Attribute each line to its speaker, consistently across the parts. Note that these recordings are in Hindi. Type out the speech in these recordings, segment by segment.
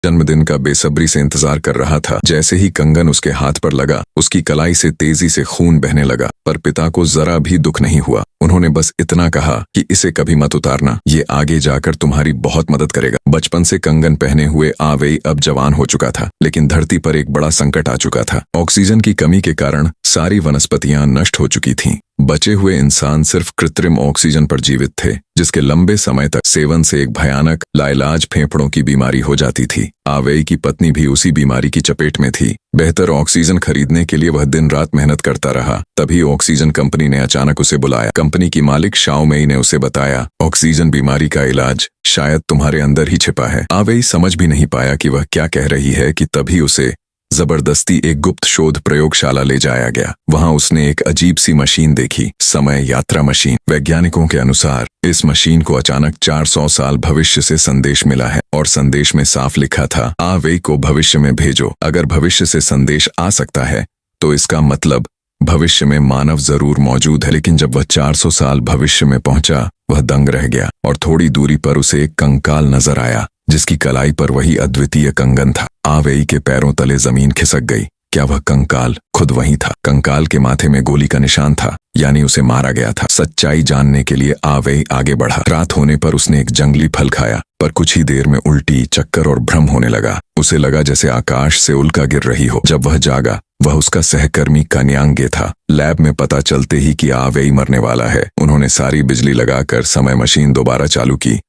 Speaker 1: जन्मदिन का बेसब्री से इंतजार कर रहा था। जैसे ही कंगन उसके हाथ पर लगा, उसकी कलाई से तेजी से खून बहने लगा, पर पिता को जरा भी दुख नहीं हुआ। उन्होंने बस इतना कहा कि इसे कभी मत उतारना, ये आगे जाकर तुम्हारी बहुत मदद करेगा। बचपन से कंगन पहने हुए आवेई अब जवान हो चुका था, लेकिन धरती पर एक बड़ा संकट आ चुका था। ऑक्सीजन की कमी के कारण सारी वनस्पतियां नष्ट हो चुकी थीं। बचे हुए इंसान सिर्फ कृत्रिम ऑक्सीजन पर जीवित थे, जिसके लंबे समय तक सेवन से एक भयानक लाइलाज फेफड़ों की बीमारी हो जाती थी। आवेई की पत्नी भी उसी बीमारी की चपेट में थी। बेहतर ऑक्सीजन खरीदने के लिए वह दिन रात मेहनत करता रहा। तभी ऑक्सीजन कंपनी ने अचानक उसे बुलाया। कंपनी की मालिक शाओमेई ने उसे बताया, ऑक्सीजन बीमारी का इलाज शायद तुम्हारे अंदर ही छिपा है। आवेई समझ भी नहीं पाया कि वह क्या कह रही है कि तभी उसे जबरदस्ती एक गुप्त शोध प्रयोगशाला ले जाया गया। वहां उसने एक अजीब सी मशीन देखी, समय यात्रा मशीन। वैज्ञानिकों के अनुसार इस मशीन को अचानक 400 साल भविष्य से संदेश मिला है और संदेश में साफ लिखा था, आवेई को भविष्य में भेजो। अगर भविष्य से संदेश आ सकता है तो इसका मतलब भविष्य में मानव जरूर मौजूद है। लेकिन जब वह 400 साल भविष्य में पहुंचा, वह दंग रह गया और थोड़ी दूरी पर उसे एक कंकाल नजर आया, जिसकी कलाई पर वही अद्वितीय कंगन था। आवेई के पैरों तले जमीन खिसक गई। क्या वह कंकाल खुद वही था? कंकाल के माथे में गोली का निशान था, यानी उसे मारा गया था। सच्चाई जानने के लिए आवेई आगे बढ़ा। रात होने पर उसने एक जंगली फल खाया, पर कुछ ही देर में उल्टी, चक्कर और भ्रम होने लगा। उसे लगा जैसे आकाश से उल्का गिर रही हो। जब वह जागा, वह उसका सहकर्मी कन्यांगे था। लैब में पता चलते ही कि आवेई मरने वाला है, उन्होंने सारी बिजली लगाकर समय मशीन दोबारा चालू की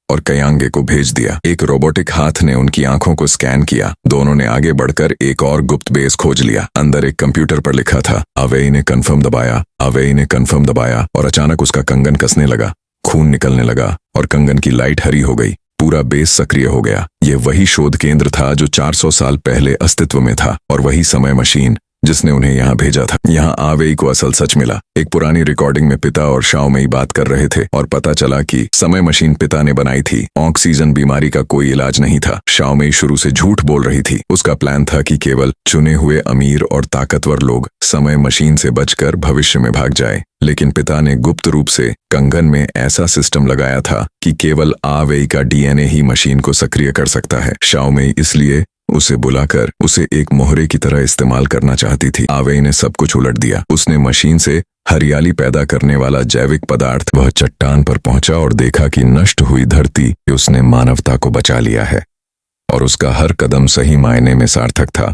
Speaker 1: और कयांगे को भेज दिया। एक रोबोटिक हाथ ने उनकी आंखों को स्कैन किया। दोनों ने आगे बढ़कर एक और गुप्त बेस खोज लिया। अंदर एक कंप्यूटर पर लिखा था, आवेई ने कन्फर्म दबाया, आवेई ने कन्फर्म दबाया, और अचानक उसका कंगन कसने लगा। खून निकलने लगा और कंगन की लाइट हरी हो गई। पूरा बेस सक्रिय हो गया। यह वही शोध केंद्र था जो 400 साल पहले अस्तित्व में था, और वही समय मशीन जिसने उन्हें यहाँ भेजा था। यहाँ आवेई को असल सच मिला। एक पुरानी रिकॉर्डिंग में पिता और शाओमेई बात कर रहे थे और पता चला कि समय मशीन पिता ने बनाई थी। ऑक्सीजन बीमारी का कोई इलाज नहीं था। शाओमेई शुरू से झूठ बोल रही थी। उसका प्लान था कि केवल चुने हुए अमीर और ताकतवर लोग समय मशीन से बचकर भविष्य में भाग जाए। लेकिन पिता ने गुप्त रूप से कंगन में ऐसा सिस्टम लगाया था कि केवल आवेई का डीएनए ही मशीन को सक्रिय कर सकता है। शाओमेई इसलिए उसे बुलाकर उसे एक मोहरे की तरह इस्तेमाल करना चाहती थी। आवेई ने सब कुछ उलट दिया। उसने मशीन से हरियाली पैदा करने वाला जैविक पदार्थ, वह चट्टान पर पहुंचा और देखा कि नष्ट हुई धरती उसने मानवता को बचा लिया है और उसका हर कदम सही मायने में सार्थक था।